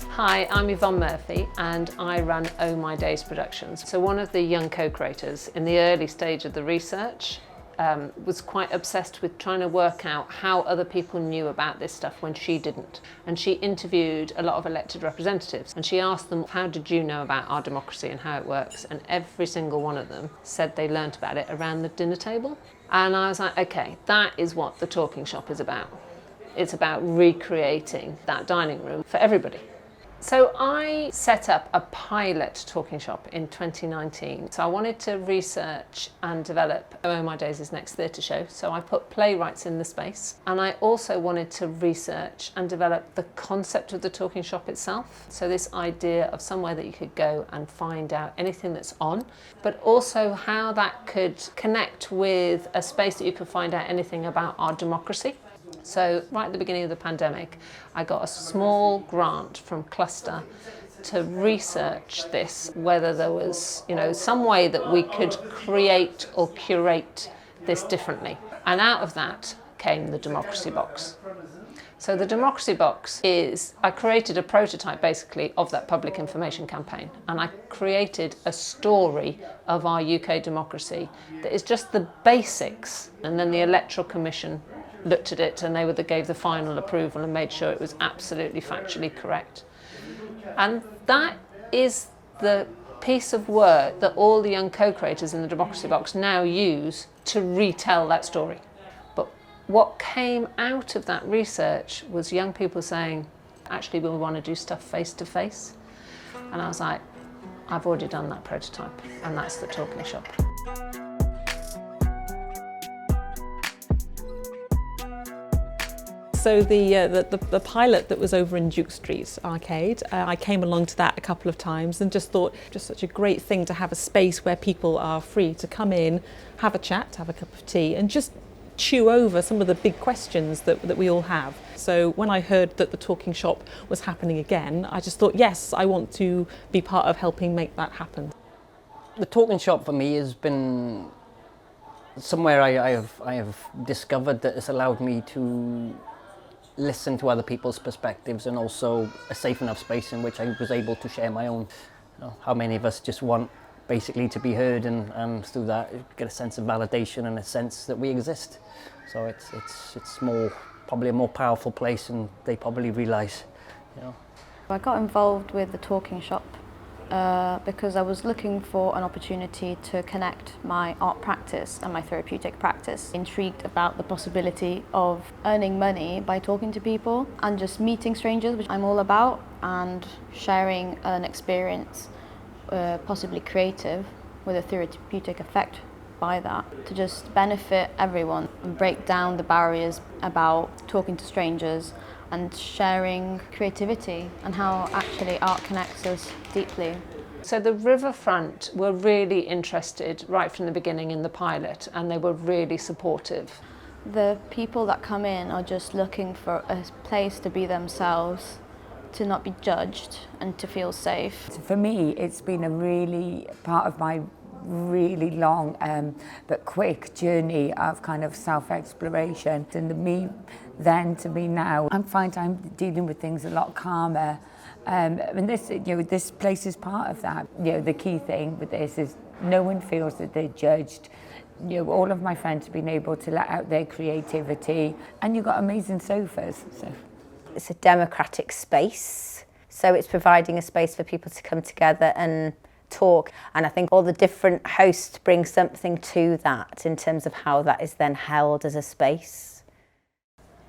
Hi, I'm Yvonne Murphy and I run Oh My Days Productions. So one of the young co-creators in the early stage of the research was quite obsessed with trying to work out how other people knew about this stuff when she didn't. And she interviewed a lot of elected representatives and she asked them, how did you know about our democracy and how it works? And every single one of them said they learnt about it around the dinner table. And I was like, okay, that is what the Talking Shop is about. It's about recreating that dining room for everybody. So I set up a pilot talking shop in 2019. So I wanted to research and develop Oh My Days' next theatre show. So I put playwrights in the space. And I also wanted to research and develop the concept of the talking shop itself. So this idea of somewhere that you could go and find out anything that's on, but also how that could connect with a space that you could find out anything about our democracy. So right at the beginning of the pandemic, I got a small grant from Cluster to research this, whether there was, some way that we could create or curate this differently. And out of that came the Democracy Box. So the Democracy Box is, I created a prototype basically of that public information campaign, and I created a story of our UK democracy that is just the basics, and then the Electoral Commission looked at it and they gave the final approval and made sure it was absolutely factually correct. And that is the piece of work that all the young co-creators in the Democracy Box now use to retell that story. But what came out of that research was young people saying, actually we want to do stuff face to face. And I was like, I've already done that prototype, and that's the Talking Shop. So the pilot that was over in Duke Street Arcade, I came along to that a couple of times and just thought, just such a great thing to have a space where people are free to come in, have a chat, have a cup of tea and just chew over some of the big questions that we all have. So when I heard that the Talking Shop was happening again, I just thought, yes, I want to be part of helping make that happen. The Talking Shop for me has been somewhere I have discovered that has allowed me to listen to other people's perspectives, and also a safe enough space in which I was able to share my own. How many of us just want basically to be heard, and through that get a sense of validation and a sense that we exist. So it's probably a more powerful place, and they probably realise. I got involved with the Talking Shop because I was looking for an opportunity to connect my art practice and my therapeutic practice. Intrigued about the possibility of earning money by talking to people and just meeting strangers, which I'm all about, and sharing an experience, possibly creative, with a therapeutic effect by that, to just benefit everyone and break down the barriers about talking to strangers and sharing creativity and how actually art connects us deeply. So the Riverfront were really interested right from the beginning in the pilot, and they were really supportive. The people that come in are just looking for a place to be themselves, to not be judged and to feel safe. For me, it's been a really part of my really long but quick journey of kind of self-exploration. And the me then to me now, I find I'm dealing with things a lot calmer. And this place is part of that. The key thing with this is no one feels that they're judged. All of my friends have been able to let out their creativity, and you've got amazing sofas. So it's a democratic space, so it's providing a space for people to come together and talk, and I think all the different hosts bring something to that in terms of how that is then held as a space.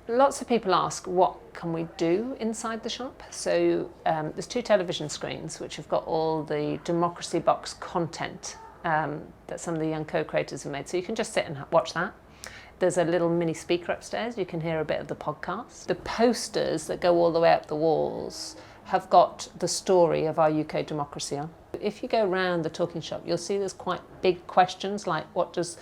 Lots of people ask, what can we do inside the shop? So there's 2 television screens which have got all the Democracy Box content that some of the young co-creators have made, so you can just sit and watch that. There's a little mini speaker upstairs, you can hear a bit of the podcast. The posters that go all the way up the walls have got the story of our UK democracy on. If you go around the Talking Shop, you'll see there's quite big questions like, what does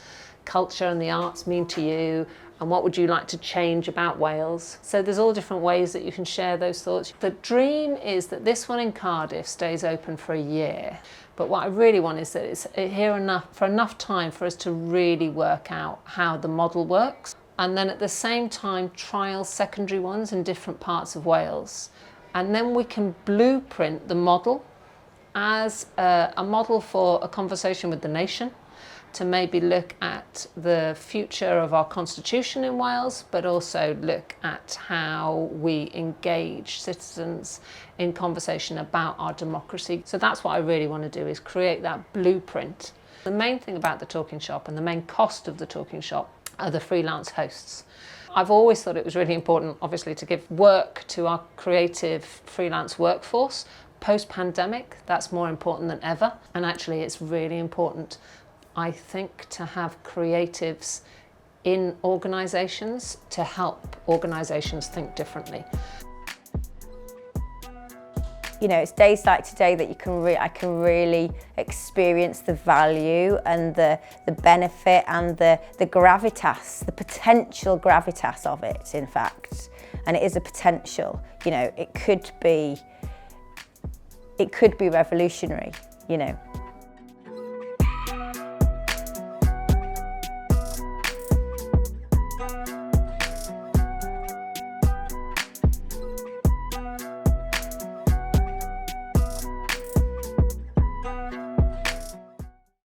culture and the arts mean to you? And what would you like to change about Wales? So there's all different ways that you can share those thoughts. The dream is that this one in Cardiff stays open for a year. But what I really want is that it's here for enough time for us to really work out how the model works. and then at the same time trial secondary ones in different parts of Wales. And then we can blueprint the model as a model for a conversation with the nation, to maybe look at the future of our constitution in Wales, but also look at how we engage citizens in conversation about our democracy. So that's what I really want to do, is create that blueprint. The main thing about the Talking Shop and the main cost of the Talking Shop are the freelance hosts. I've always thought it was really important, obviously, to give work to our creative freelance workforce. Post-pandemic, that's more important than ever. And actually, it's really important, I think, to have creatives in organisations to help organisations think differently. You know, it's days like today that I can really experience the value and the benefit and the gravitas, the potential gravitas of it, in fact. And it is a potential. You know, it could be revolutionary, you know.